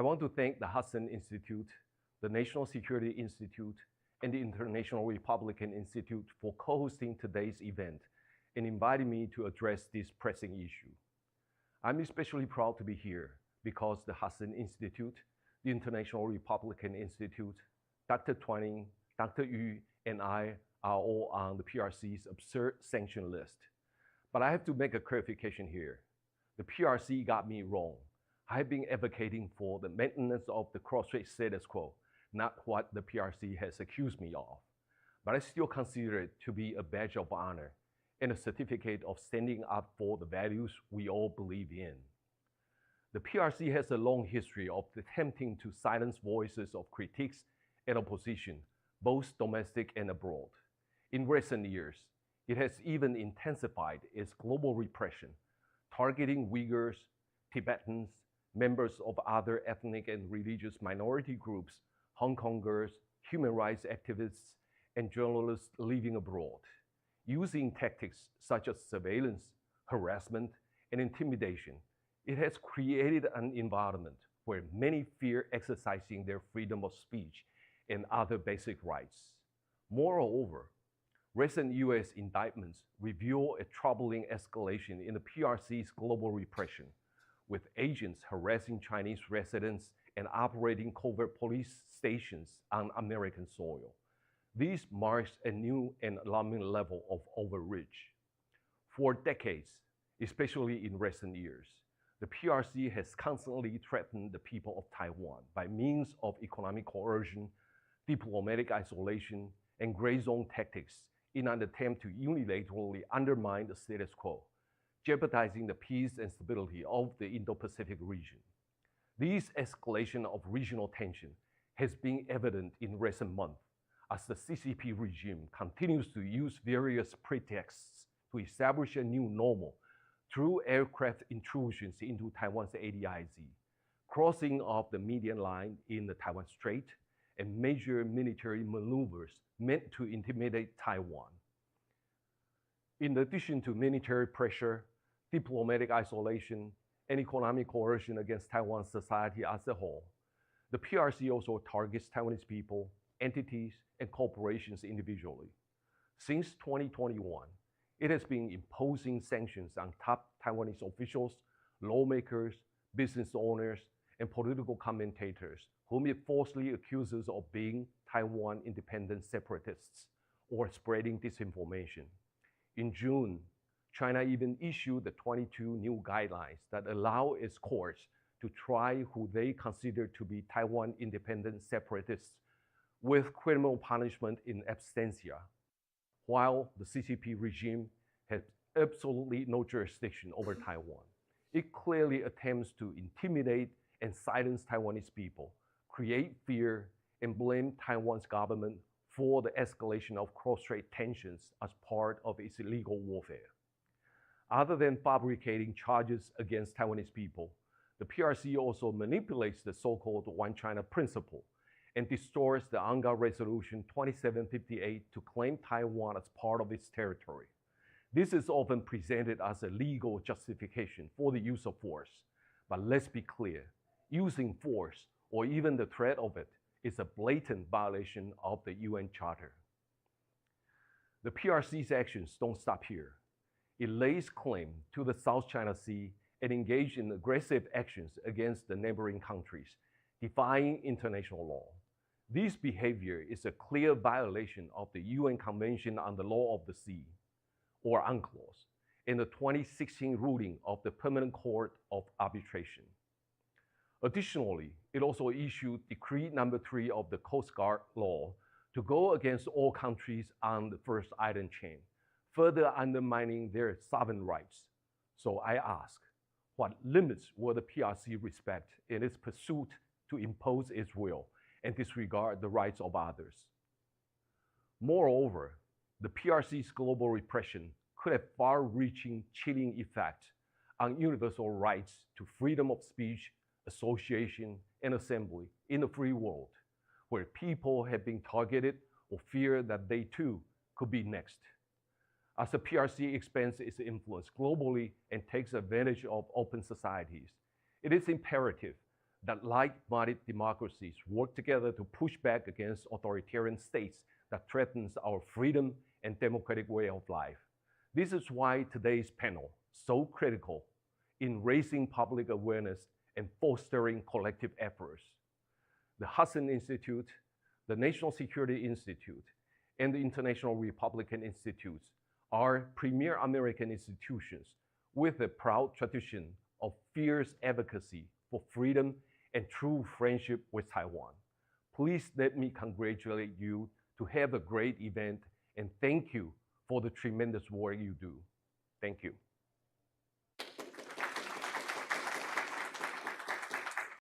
I want to thank the Hudson Institute, the National Security Institute, and the International Republican Institute for co-hosting today's event and inviting me to address this pressing issue. I'm especially proud to be here because the Hudson Institute, the International Republican Institute, Dr. Twining, Dr. Yu, and I are all on the PRC's absurd sanction list. But I have to make a clarification here. The PRC got me wrong. I've been advocating for the maintenance of the cross-strait status quo, not what the PRC has accused me of. But I still consider it to be a badge of honor and a certificate of standing up for the values we all believe in. The PRC has a long history of attempting to silence voices of critiques and opposition, both domestic and abroad. In recent years, it has even intensified its global repression, targeting Uyghurs, Tibetans, members of other ethnic and religious minority groups, Hong Kongers, human rights activists, and journalists living abroad, using tactics such as surveillance, harassment, and intimidation. It has created an environment where many fear exercising their freedom of speech and other basic rights. Moreover, recent U.S. indictments reveal a troubling escalation in the PRC's global repression, with agents harassing Chinese residents and operating covert police stations on American soil. This marks a new and alarming level of overreach. For decades, especially in recent years, the PRC has constantly threatened the people of Taiwan by means of economic coercion, diplomatic isolation, and gray zone tactics in an attempt to unilaterally undermine the status quo, jeopardizing the peace and stability of the Indo-Pacific region. This escalation of regional tension has been evident in recent months as the CCP regime continues to use various pretexts to establish a new normal through aircraft intrusions into Taiwan's ADIZ, crossing of the median line in the Taiwan Strait, and major military maneuvers meant to intimidate Taiwan. In addition to military pressure, diplomatic isolation, and economic coercion against Taiwan society as a whole, the PRC also targets Taiwanese people, entities, and corporations individually. Since 2021, it has been imposing sanctions on top Taiwanese officials, lawmakers, business owners, and political commentators whom it falsely accuses of being Taiwan independent separatists or spreading disinformation. In June, China even issued the 22 new guidelines that allow its courts to try who they consider to be Taiwan independent separatists with criminal punishment in absentia, while the CCP regime has absolutely no jurisdiction over Taiwan. It clearly attempts to intimidate and silence Taiwanese people, create fear, and blame Taiwan's government for the escalation of cross-strait tensions as part of its illegal warfare. Other than fabricating charges against Taiwanese people, the PRC also manipulates the so-called One China principle and distorts the UNGA Resolution 2758 to claim Taiwan as part of its territory. This is often presented as a legal justification for the use of force. But let's be clear, using force or even the threat of it is a blatant violation of the UN Charter. The PRC's actions don't stop here. It lays claim to the South China Sea and engages in aggressive actions against the neighboring countries, defying international law. This behavior is a clear violation of the UN Convention on the Law of the Sea, or UNCLOS, in the 2016 ruling of the Permanent Court of Arbitration. Additionally, it also issued Decree No. 3 of the Coast Guard Law to go against all countries on the first island chain, further undermining their sovereign rights. So I ask, what limits will the PRC respect in its pursuit to impose its will and disregard the rights of others? Moreover, the PRC's global repression could have far-reaching chilling effects on universal rights to freedom of speech, association, and assembly in the free world, where people have been targeted or fear that they too could be next. As the PRC expands its influence globally and takes advantage of open societies, it is imperative that like-minded democracies work together to push back against authoritarian states that threatens our freedom and democratic way of life. This is why today's panel is so critical in raising public awareness and fostering collective efforts. The Hudson Institute, the National Security Institute, and the International Republican Institutes are premier American institutions with a proud tradition of fierce advocacy for freedom and true friendship with Taiwan. Please let me congratulate you to have a great event and thank you for the tremendous work you do. Thank you.